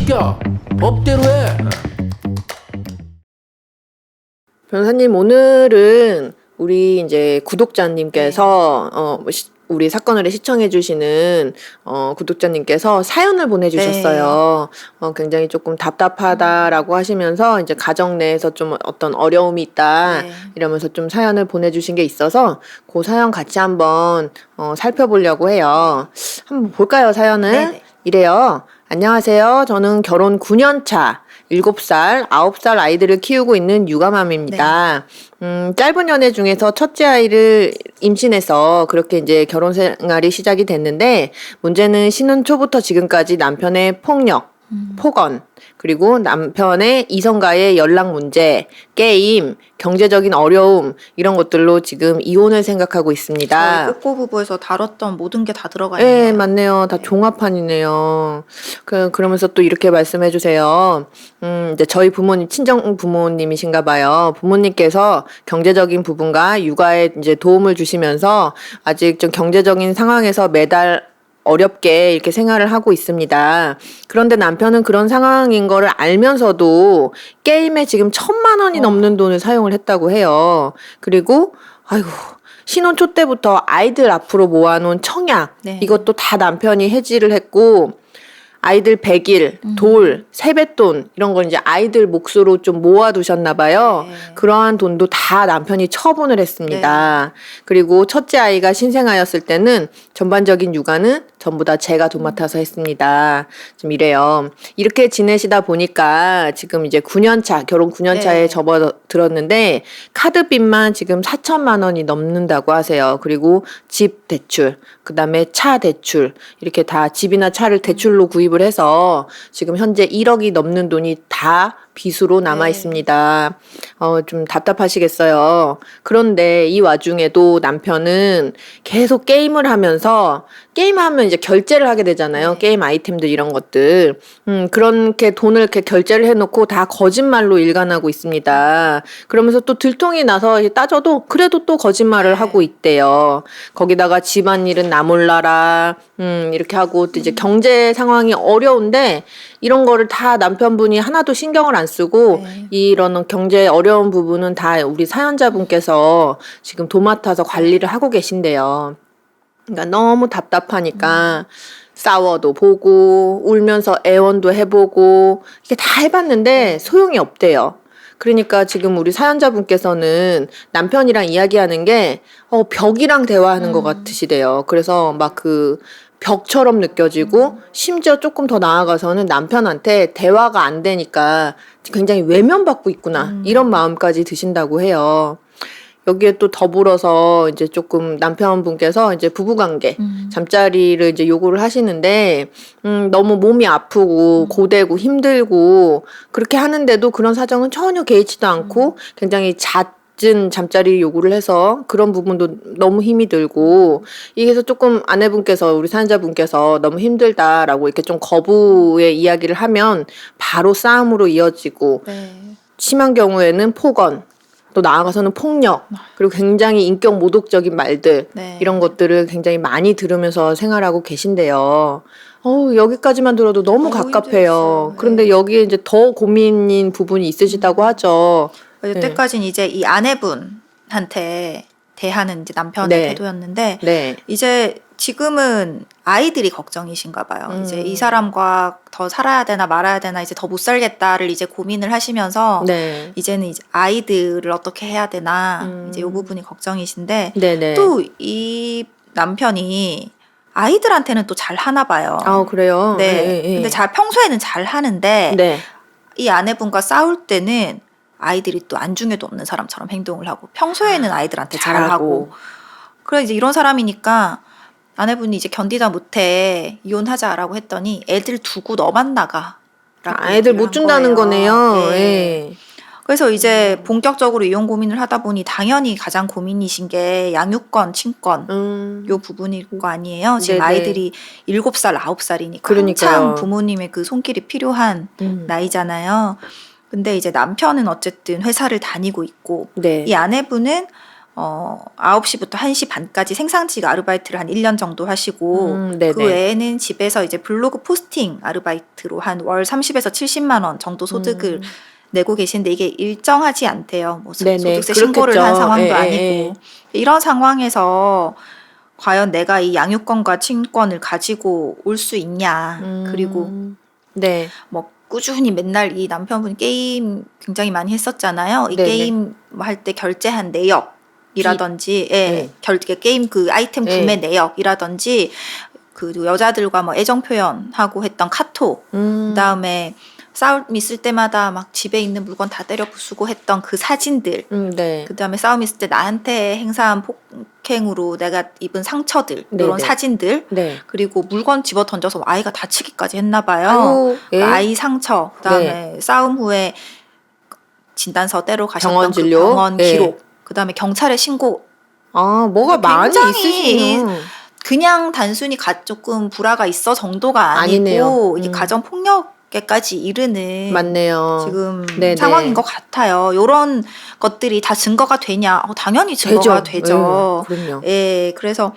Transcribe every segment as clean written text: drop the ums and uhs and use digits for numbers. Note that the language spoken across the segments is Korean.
시켜. 법대로 해. 변호사님, 오늘은 우리 이제 구독자님께서 우리 사건을 시청해주시는 구독자님께서 사연을 보내주셨어요. 굉장히 조금 답답하다라고 하시면서 이제 가정 내에서 좀 어떤 어려움이 있다 이러면서 좀 사연을 보내주신 게 있어서 그 사연 같이 한번 살펴보려고 해요. 한번 볼까요, 사연을? 네네. 이래요. 안녕하세요. 저는 결혼 9년 차 7살, 9살 아이들을 키우고 있는 육아맘입니다. 짧은 연애 중에서 첫째 아이를 임신해서 그렇게 이제 결혼 생활이 시작이 됐는데, 문제는 신혼 초부터 지금까지 남편의 폭력, 폭언, 그리고 남편의 이성과의 연락 문제, 게임, 경제적인 어려움, 이런 것들로 지금 이혼을 생각하고 있습니다. 저희 꼬꼬 부부에서 다뤘던 모든 게 다 들어가 네, 있네요. 맞네요. 다 종합판이네요. 그러면서 또 이렇게 말씀해 주세요. 이제 저희 부모님, 친정 부모님이신가 봐요. 부모님께서 경제적인 부분과 육아에 이제 도움을 주시면서 아직 좀 경제적인 상황에서 매달 어렵게 이렇게 생활을 하고 있습니다. 그런데 남편은 그런 상황인 거를 알면서도 게임에 지금 1,000만 원이 넘는 돈을 사용을 했다고 해요. 그리고 아이고, 신혼 초 때부터 아이들 앞으로 모아놓은 청약, 네. 이것도 다 남편이 해지를 했고, 아이들 100일, 돌, 세뱃돈 이런 건 이제 아이들 몫으로 좀 모아두셨나 봐요. 네. 그러한 돈도 다 남편이 처분을 했습니다. 그리고 첫째 아이가 신생아였을 때는 전반적인 육아는 전부 다 제가 도맡아서 했습니다. 좀 이래요. 이렇게 지내시다 보니까 지금 이제 9년 차, 결혼 9년 차에 네. 접어들었는데 카드빚만 지금 4천만 원이 넘는다고 하세요. 그리고 집 대출, 그다음에 차 대출, 이렇게 다 집이나 차를 대출로 구입을 해서 지금 현재 1억이 넘는 돈이 다 빚으로 남아 있습니다. 좀 답답하시겠어요. 그런데 이 와중에도 남편은 계속 게임을 하면서, 게임하면 이제 결제를 하게 되잖아요. 게임 아이템들 이런 것들. 그렇게 돈을 이렇게 결제를 해놓고 다 거짓말로 일관하고 있습니다. 그러면서 또 들통이 나서 따져도 그래도 또 거짓말을 하고 있대요. 거기다가 집안일은 나 몰라라. 이렇게 하고 또 이제 경제 상황이 어려운데 이런 거를 다 남편분이 하나도 신경을 안 쓰고 이런 경제 어려운 부분은 다 우리 사연자분께서 지금 도맡아서 관리를 하고 계신데요. 그러니까 너무 답답하니까 싸워도 보고 울면서 애원도 해보고 이게 다 해봤는데 소용이 없대요. 그러니까 지금 우리 사연자분께서는 남편이랑 이야기하는 게 벽이랑 대화하는 것 같으시대요. 그래서 막 그 벽처럼 느껴지고 심지어 조금 더 나아가서는 남편한테 대화가 안 되니까 굉장히 외면받고 있구나 이런 마음까지 드신다고 해요. 여기에 또 더불어서 이제 조금 남편분께서 이제 부부관계 잠자리를 이제 요구를 하시는데 너무 몸이 아프고 고되고 힘들고 그렇게 하는데도 그런 사정은 전혀 개의치도 않고 굉장히 잦은 잠자리 요구를 해서 그런 부분도 너무 힘이 들고 이게서 조금 아내분께서 우리 사연자분께서 너무 힘들다라고 이렇게 좀 거부의 이야기를 하면 바로 싸움으로 이어지고 심한 경우에는 폭언 또 나아가서는 폭력 그리고 굉장히 인격 모독적인 말들 이런 것들을 굉장히 많이 들으면서 생활하고 계신데요. 여기까지만 들어도 너무 갑갑해요. 그런데 여기에 이제 더 고민인 부분이 있으시다고 하죠. 여태까지는 이제 이 아내분한테 대하는 이제 남편의 태도였는데 이제 지금은 아이들이 걱정이신가 봐요. 이제 이 사람과 더 살아야 되나 말아야 되나 이제 더 못 살겠다를 이제 고민을 하시면서 이제는 이제 아이들을 어떻게 해야 되나 이제 이 부분이 걱정이신데 또 이 남편이 아이들한테는 또 잘 하나 봐요. 그래요? 근데 평소에는 잘 하는데 이 아내분과 싸울 때는 아이들이 또 안중에도 없는 사람처럼 행동을 하고 평소에는 아이들한테 잘하고 그래 이제 이런 사람이니까 아내분이 이제 견디다 못해 이혼하자라고 했더니 애들 두고 너만 나가 라고 애들 못 준다는 거네요. 그래서 이제 본격적으로 이혼 고민을 하다 보니 당연히 가장 고민이신 게 양육권, 친권 요 부분일 거 아니에요. 지금 아이들이 7살, 9살이니까 한참 부모님의 그 손길이 필요한 나이잖아요. 근데 이제 남편은 어쨌든 회사를 다니고 있고 이 아내분은 9시부터 1시 반까지 생산직 아르바이트를 한 1년 정도 하시고 그 외에는 집에서 이제 블로그 포스팅 아르바이트로 한 월 30에서 70만 원 정도 소득을 내고 계신데 이게 일정하지 않대요. 뭐 소득세 신고를 한 상황도 아니고 이런 상황에서 과연 내가 이 양육권과 친권을 가지고 올 수 있냐. 그리고 뭐 꾸준히 맨날 이 남편분이 게임 굉장히 많이 했었잖아요. 이 게임 할 때 결제한 내역이라든지 게임 그 아이템 구매 내역이라든지 그 여자들과 뭐 애정 표현하고 했던 카톡 그다음에 싸움 있을 때마다 막 집에 있는 물건 다 때려 부수고 했던 그 사진들 그다음에 싸움 있을 때 나한테 행사한 폭행으로 내가 입은 상처들 이런 사진들 그리고 물건 집어 던져서 아이가 다치기까지 했나 봐요. 아이 상처 그다음에 싸움 후에 진단서 떼러 가셨던 병원 진료? 그 병원 기록 그다음에 경찰에 신고 뭐가 많이 있으시네요. 그냥 단순히 조금 불화가 있어 정도가 아니고 이게 가정 폭력까지 이르는 맞네요. 지금 상황인 것 같아요. 이런 것들이 다 증거가 되냐? 당연히 증거가 되죠. 그럼요. 그래서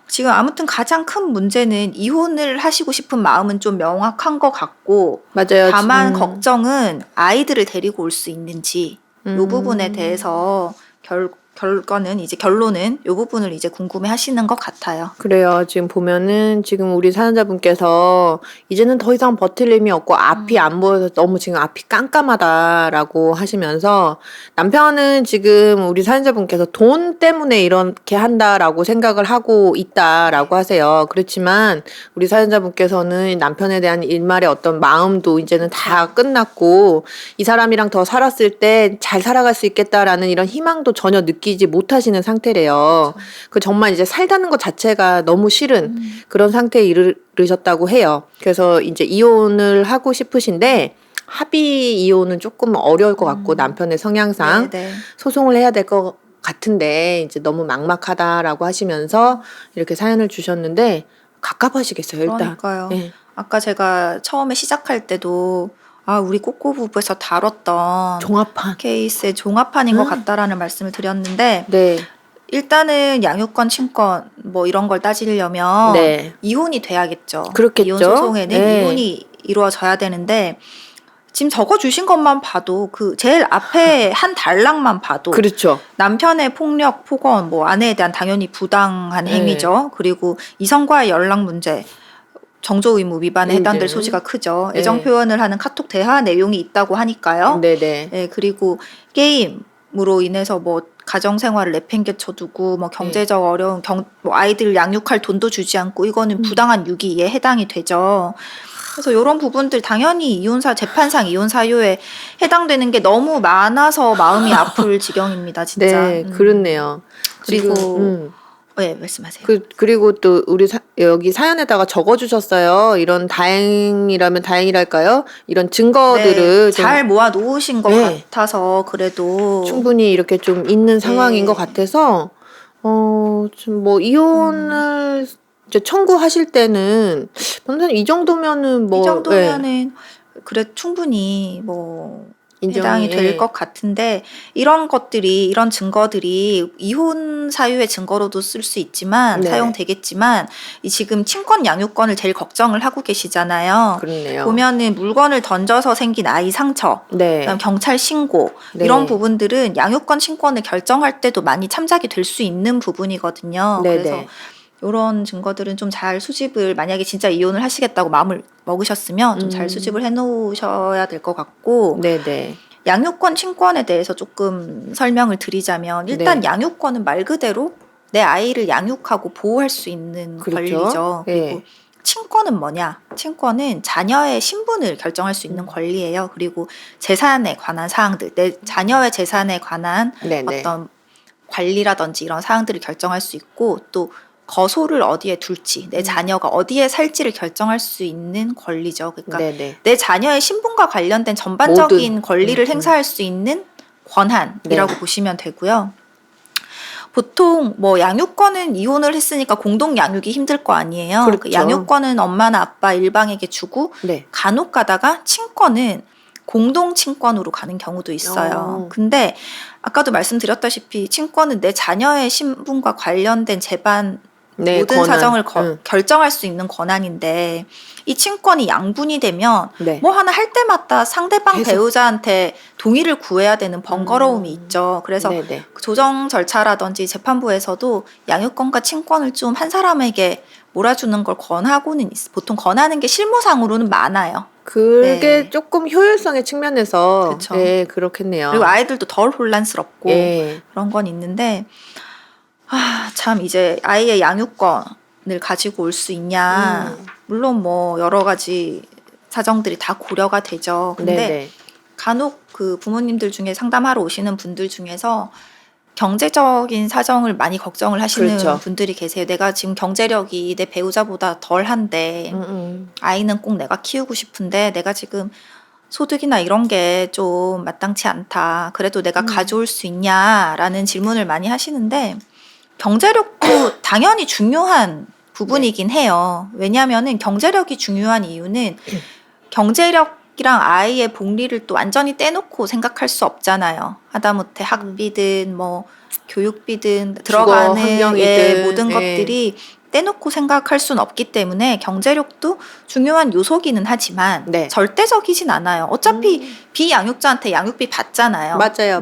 지금 아무튼 가장 큰 문제는 이혼을 하시고 싶은 마음은 좀 명확한 것 같고 맞아요. 다만 걱정은 아이들을 데리고 올 수 있는지 이 부분에 대해서 결론은 이 부분을 이제 궁금해 하시는 것 같아요. 그래요. 지금 보면은 지금 우리 사연자분께서 이제는 더 이상 버틸 힘이 없고 앞이 안 보여서 너무 지금 앞이 깜깜하다라고 하시면서 남편은 지금 우리 사연자분께서 돈 때문에 이렇게 한다라고 생각을 하고 있다라고 하세요. 그렇지만 우리 사연자분께서는 남편에 대한 일말의 어떤 마음도 이제는 다 끝났고 이 사람이랑 더 살았을 때 잘 살아갈 수 있겠다라는 이런 희망도 전혀 느끼지 못하시는 상태래요. 그 정말 이제 살다는 것 자체가 너무 싫은 그런 상태에 이르셨다고 해요. 그래서 이제 이혼을 하고 싶으신데 합의 이혼은 조금 어려울 것 같고 남편의 성향상 소송을 해야 될 것 같은데 이제 너무 막막하다라고 하시면서 이렇게 사연을 주셨는데 갑갑하시겠어요, 일단. 그러니까요. 아까 제가 처음에 시작할 때도 우리 꼬꼬부부에서 다뤘던 종합판 케이스의 종합판인 것 같다라는 말씀을 드렸는데 일단은 양육권, 친권 뭐 이런 걸 따지려면 이혼이 돼야겠죠. 그렇겠죠. 이혼 소송에는 이혼이 이루어져야 되는데 지금 적어주신 것만 봐도 그 제일 앞에 한 단락만 봐도 그렇죠. 남편의 폭력, 폭언, 뭐 아내에 대한 당연히 부당한 행위죠. 그리고 이성과의 연락 문제 정조 의무 위반에 해당될 소지가 크죠. 애정 표현을 하는 카톡 대화 내용이 있다고 하니까요. 그리고 게임으로 인해서 뭐 가정 생활을 내팽개쳐두고 뭐 경제적 어려운 뭐 아이들 양육할 돈도 주지 않고 이거는 부당한 유기에 해당이 되죠. 그래서 이런 부분들 당연히 재판상 이혼 사유에 해당되는 게 너무 많아서 마음이 아플 지경입니다, 진짜. 그렇네요. 그리고 말씀하세요. 그리고 또 우리 여기 사연에다가 적어주셨어요. 이런 다행이라면 다행이랄까요? 이런 증거들을 잘 모아 놓으신 것 같아서 그래도 충분히 이렇게 좀 있는 상황인 것 같아서 좀 뭐 이혼을 이제 청구하실 때는 변호사님 이 정도면은 그래 충분히 뭐 해당이 될 것 같은데 이런 증거들이 이혼 사유의 증거로도 쓸 수 있지만 사용되겠지만 지금 친권 양육권을 제일 걱정을 하고 계시잖아요. 그렇네요. 보면은 물건을 던져서 생긴 아이 상처, 그다음 경찰 신고 이런 부분들은 양육권 친권을 결정할 때도 많이 참작이 될 수 있는 부분이거든요. 그래서 이런 증거들은 좀 잘 수집을 만약에 진짜 이혼을 하시겠다고 마음을 먹으셨으면 좀 잘 수집을 해놓으셔야 될 것 같고 양육권, 친권에 대해서 조금 설명을 드리자면 일단 양육권은 말 그대로 내 아이를 양육하고 보호할 수 있는 권리죠. 그리고 친권은 뭐냐? 친권은 자녀의 신분을 결정할 수 있는 권리예요. 그리고 재산에 관한 사항들, 내 자녀의 재산에 관한 어떤 관리라든지 이런 사항들을 결정할 수 있고 또 거소를 어디에 둘지, 내 자녀가 어디에 살지를 결정할 수 있는 권리죠. 그러니까 내 자녀의 신분과 관련된 전반적인 권리를 행사할 수 있는 권한이라고 보시면 되고요. 보통 뭐 양육권은 이혼을 했으니까 공동 양육이 힘들 거 아니에요. 그렇죠. 양육권은 엄마나 아빠 일방에게 주고 간혹 가다가 친권은 공동 친권으로 가는 경우도 있어요. 근데 아까도 말씀드렸다시피 친권은 내 자녀의 신분과 관련된 재반 모든 권한. 사정을 결정할 수 있는 권한인데 이 친권이 양분이 되면 뭐 하나 할 때마다 상대방 배우자한테 동의를 구해야 되는 번거로움이 있죠. 그래서 조정 절차라든지 재판부에서도 양육권과 친권을 좀 한 사람에게 몰아주는 걸 권하고는 보통 권하는 게 실무상으로는 많아요. 그게 조금 효율성의 측면에서 그쵸. 그렇겠네요. 그리고 아이들도 덜 혼란스럽고 그런 건 있는데 참 이제 아이의 양육권을 가지고 올 수 있냐. 물론 뭐 여러 가지 사정들이 다 고려가 되죠. 근데 간혹 그 부모님들 중에 상담하러 오시는 분들 중에서 경제적인 사정을 많이 걱정을 하시는 분들이 계세요. 내가 지금 경제력이 내 배우자보다 덜한데 아이는 꼭 내가 키우고 싶은데 내가 지금 소득이나 이런 게 좀 마땅치 않다. 그래도 내가 가져올 수 있냐라는 질문을 많이 하시는데 경제력도 당연히 중요한 부분이긴 해요. 왜냐하면은 경제력이 중요한 이유는 경제력이랑 아이의 복리를 또 완전히 떼놓고 생각할 수 없잖아요. 하다못해 학비든 뭐 교육비든 들어가는 모든 것들이 떼놓고 생각할 수는 없기 때문에 경제력도 중요한 요소기는 하지만 절대적이진 않아요. 어차피 비양육자한테 양육비 받잖아요. 맞아요.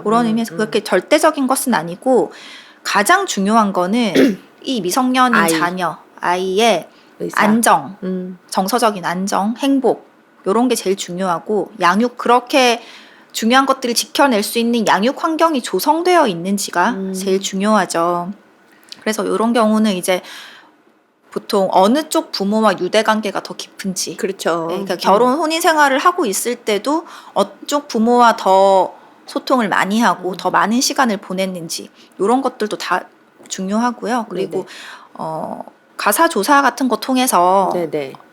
그런 의미에서 그렇게 절대적인 것은 아니고 가장 중요한 거는 이 미성년인 자녀, 아이의 안정, 정서적인 안정, 행복 이런 게 제일 중요하고 양육 그렇게 중요한 것들을 지켜낼 수 있는 양육 환경이 조성되어 있는지가 제일 중요하죠. 그래서 이런 경우는 이제 보통 어느 쪽 부모와 유대 관계가 더 깊은지 그렇죠. 그러니까 결혼 혼인 생활을 하고 있을 때도 어쪽 부모와 더 소통을 많이 하고 더 많은 시간을 보냈는지 이런 것들도 다 중요하고요. 그리고 가사 조사 같은 거 통해서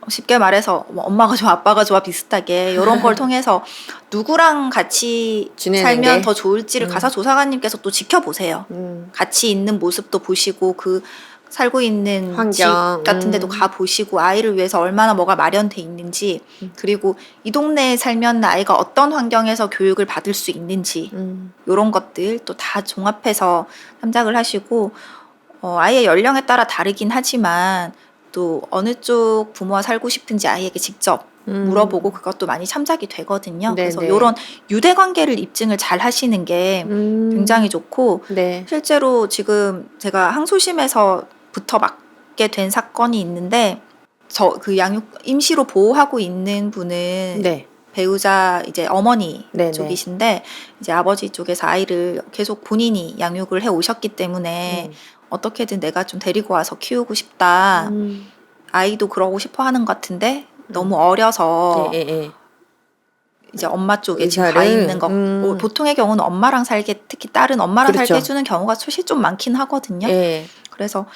쉽게 말해서 뭐 엄마가 좋아 아빠가 좋아 비슷하게 이런 걸 통해서 누구랑 같이 살면 더 좋을지를 가사 조사관님께서 또 지켜보세요. 같이 있는 모습도 보시고 그 살고 있는 환경. 집 같은 데도 가보시고 아이를 위해서 얼마나 뭐가 마련돼 있는지 그리고 이 동네에 살면 아이가 어떤 환경에서 교육을 받을 수 있는지 이런 것들 또 다 종합해서 참작을 하시고 아이의 연령에 따라 다르긴 하지만 또 어느 쪽 부모와 살고 싶은지 아이에게 직접 물어보고 그것도 많이 참작이 되거든요. 그래서 이런 유대 관계를 입증을 잘 하시는 게 굉장히 좋고 실제로 지금 제가 항소심에서부터 맡게 된 사건이 있는데 그 양육 임시로 보호하고 있는 분은 배우자 이제 어머니 쪽이신데 이제 아버지 쪽에서 아이를 계속 본인이 양육을 해 오셨기 때문에 어떻게든 내가 좀 데리고 와서 키우고 싶다. 아이도 그러고 싶어 하는 것 같은데 너무 어려서 이제 엄마 쪽에 지금 가 있는 거 보통의 경우는 엄마랑 살게 특히 딸은 엄마랑 살게 해주는 경우가 사실 좀 많긴 하거든요. 그래서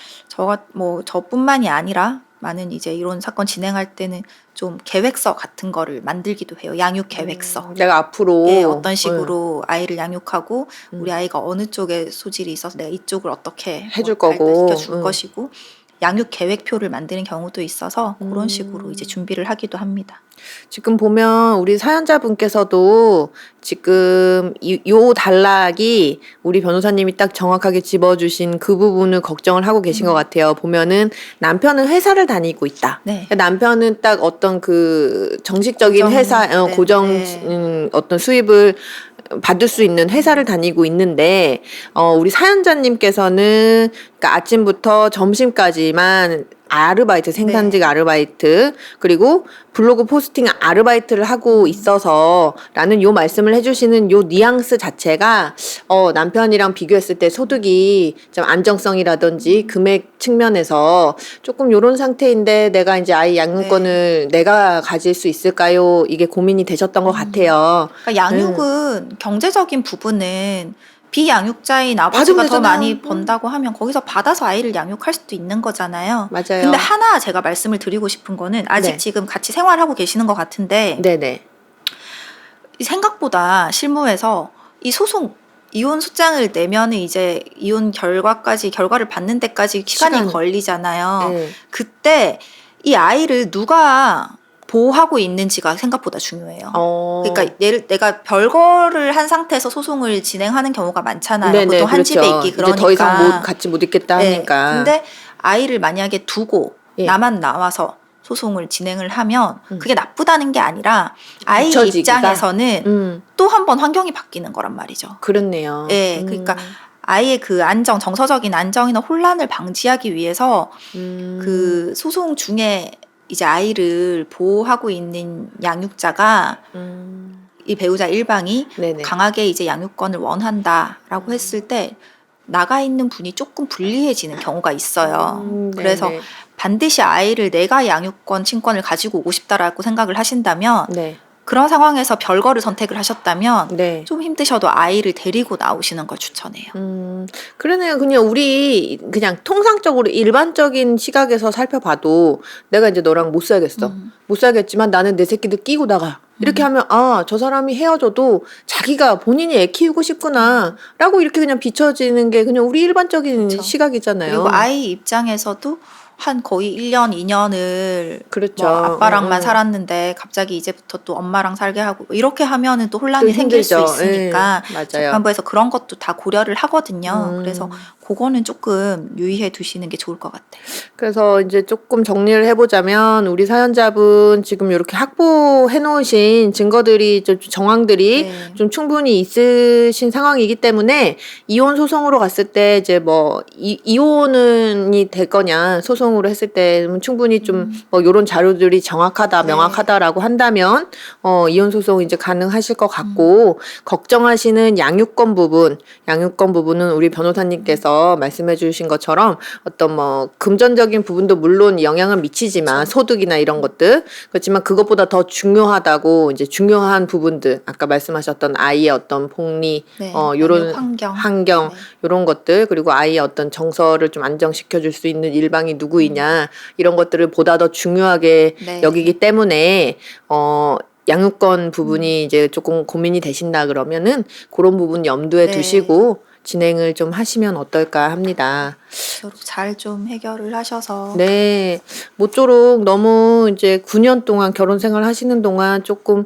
저뿐만이 아니라 많은 이제 이런 사건 진행할 때는 좀 계획서 같은 거를 만들기도 해요. 양육 계획서. 내가 앞으로 어떤 식으로 아이를 양육하고 우리 아이가 어느 쪽에 소질이 있어서 내가 이쪽을 어떻게 해줄 거고 시켜줄 것이고 양육 계획표를 만드는 경우도 있어서 그런 식으로 이제 준비를 하기도 합니다. 지금 보면 우리 사연자분께서도 지금 요 단락이 우리 변호사님이 딱 정확하게 집어주신 그 부분을 걱정을 하고 계신 것 같아요. 보면은 남편은 회사를 다니고 있다. 남편은 딱 어떤 그 정식적인 회사 고정 어떤 수입을 받을 수 있는 회사를 다니고 있는데 우리 사연자님께서는 그러니까 아침부터 점심까지만 아르바이트, 생산직 아르바이트, 그리고 블로그 포스팅 아르바이트를 하고 있어서 라는 요 말씀을 해주시는 요 뉘앙스 자체가 남편이랑 비교했을 때 소득이 좀 안정성이라든지 금액 측면에서 조금 요런 상태인데 내가 이제 아이 양육권을 내가 가질 수 있을까요? 이게 고민이 되셨던 것 같아요. 그러니까 양육은 경제적인 부분은 비양육자인 아버지가 더 많이 번다고 하면 거기서 받아서 아이를 양육할 수도 있는 거잖아요. 맞아요. 근데 하나 제가 말씀을 드리고 싶은 거는 아직 지금 같이 생활하고 계시는 것 같은데 생각보다 실무에서 이 소송 이혼 소장을 내면은 이제 이혼 결과를 받는 데까지 시간이 걸리잖아요. 그때 이 아이를 누가 보호하고 있는지가 생각보다 중요해요. 어. 그러니까 내가 별거를 한 상태에서 소송을 진행하는 경우가 많잖아요. 네네, 보통 한 그렇죠. 집에 있기 그러니까. 이제 더 이상 같이 못 있겠다 하니까. 근데 아이를 만약에 두고 예. 나만 나와서 소송을 진행을 하면 그게 나쁘다는 게 아니라 아이 붙여지기가? 입장에서는 또 한 번 환경이 바뀌는 거란 말이죠. 그렇네요. 예, 그러니까 아이의 그 정서적인 안정이나 혼란을 방지하기 위해서 그 소송 중에 이제 아이를 보호하고 있는 양육자가 이 배우자 일방이 네네. 강하게 이제 양육권을 원한다라고 했을 때 나가 있는 분이 조금 불리해지는 경우가 있어요. 그래서 네네. 반드시 아이를 내가 양육권 친권을 가지고 오고 싶다라고 생각을 하신다면 네. 그런 상황에서 별거를 선택을 하셨다면 네. 좀 힘드셔도 아이를 데리고 나오시는 걸 추천해요. 그러네요. 그냥 우리 그냥 통상적으로 일반적인 시각에서 살펴봐도 내가 이제 너랑 못 살겠어. 못 살겠지만 나는 내 새끼들 끼고 나가. 이렇게 하면 저 사람이 헤어져도 자기가 본인이 애 키우고 싶구나 라고 이렇게 그냥 비춰지는 게 그냥 우리 일반적인 그쵸. 시각이잖아요. 그리고 아이 입장에서도 한 거의 1년, 2년을 그렇죠. 뭐 아빠랑만 살았는데 갑자기 이제부터 또 엄마랑 살게 하고 이렇게 하면은 또 혼란이 또 생길 수 힘들죠. 있으니까 맞아요. 재판부에서 그런 것도 다 고려를 하거든요. 그래서 그거는 조금 유의해 두시는 게 좋을 것 같아요. 그래서 이제 조금 정리를 해보자면 우리 사연자분 지금 이렇게 확보해 놓으신 증거들이 좀 정황들이 네. 좀 충분히 있으신 상황이기 때문에 이혼 소송으로 갔을 때 이제 뭐 이혼이 될 거냐 소송으로 했을 때 충분히 좀 뭐 이런 자료들이 정확하다 네. 명확하다라고 한다면 이혼 소송 이제 가능하실 것 같고 걱정하시는 양육권 부분은 우리 변호사님께서 말씀해 주신 것처럼 어떤 뭐 금전적인 부분도 물론 영향을 미치지만 소득이나 이런 것들 그렇지만 그것보다 더 중요하다고 이제 중요한 부분들 아까 말씀하셨던 아이의 어떤 복리 네, 요런 환경. 네. 요런 것들 그리고 아이의 어떤 정서를 좀 안정시켜 줄 수 있는 일방이 누구이냐 이런 것들을 보다 더 중요하게 네. 여기기 때문에 양육권 부분이 이제 조금 고민이 되신다 그러면은 그런 부분 염두에 네. 두시고 진행을 좀 하시면 어떨까 합니다. 잘 좀 해결을 하셔서 네. 모쪼록 너무 이제 9년 동안 결혼 생활 하시는 동안 조금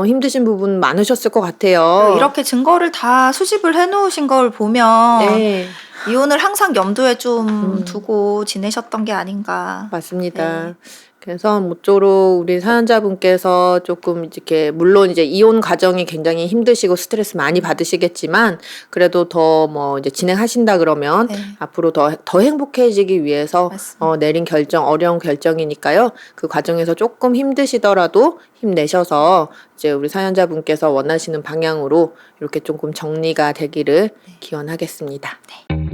힘드신 부분 많으셨을 것 같아요. 이렇게 증거를 다 수집을 해놓으신 걸 보면 네. 이혼을 항상 염두에 좀 두고 지내셨던 게 아닌가. 맞습니다. 네. 그래서 모쪼록 우리 사연자분께서 조금 이렇게 물론 이제 이혼 과정이 굉장히 힘드시고 스트레스 많이 받으시겠지만 그래도 더 뭐 이제 진행하신다 그러면 네. 앞으로 더 행복해지기 위해서 맞습니다. 내린 결정 어려운 결정이니까요. 그 과정에서 조금 힘드시더라도 힘내셔서 이제 우리 사연자분께서 원하시는 방향으로 이렇게 조금 정리가 되기를 기원하겠습니다. 네.